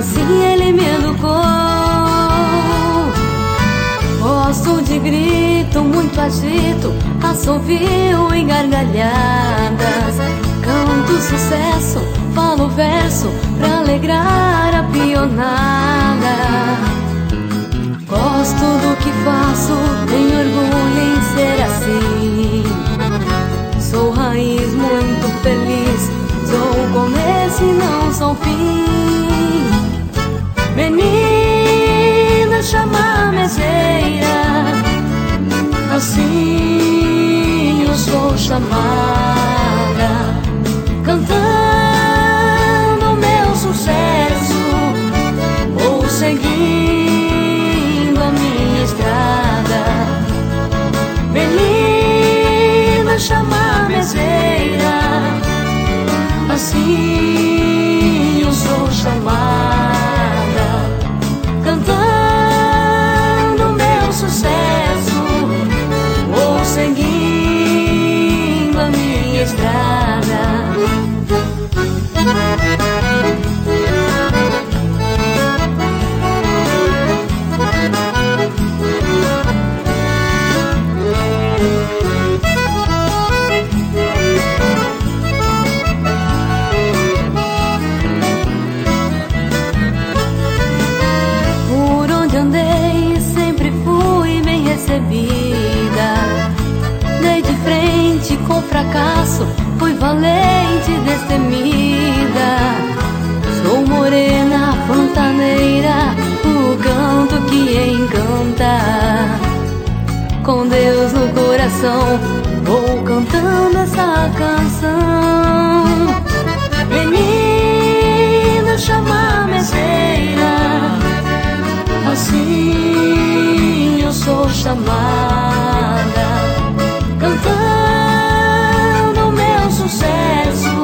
assim ele me educou. Gosto de grito, muito agito, assovio e gargalhadas. Canto sucesso, falo verso pra alegrar a pionada. Gosto do que faço, tenho orgulho em ser assim. Sou raiz, muito feliz, sou o começo e não sou o fim. Menina chamamezeira, assim eu sou chamada, cantando meu sucesso ou seguindo a minha estrada. Menina chamamezeira, assim eu sou chamada, cantando meu sucesso ou seguindo a minha estrada. Por onde andei sempre fui bem recebida. Dei de frente com fracasso, fui valente e destemida. Sou morena, pantaneira, o canto que encanta. Com Deus no coração, vou cantando essa canção. Menina chamamezeira, assim eu sou chamada, cantando meu sucesso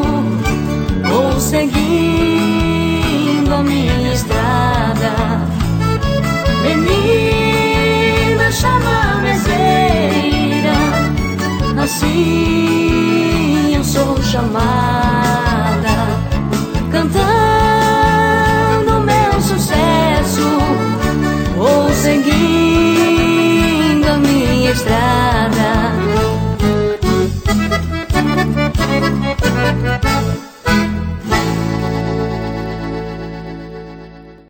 ou seguindo a minha estrada. Menina chamamezeira, assim eu sou chamada,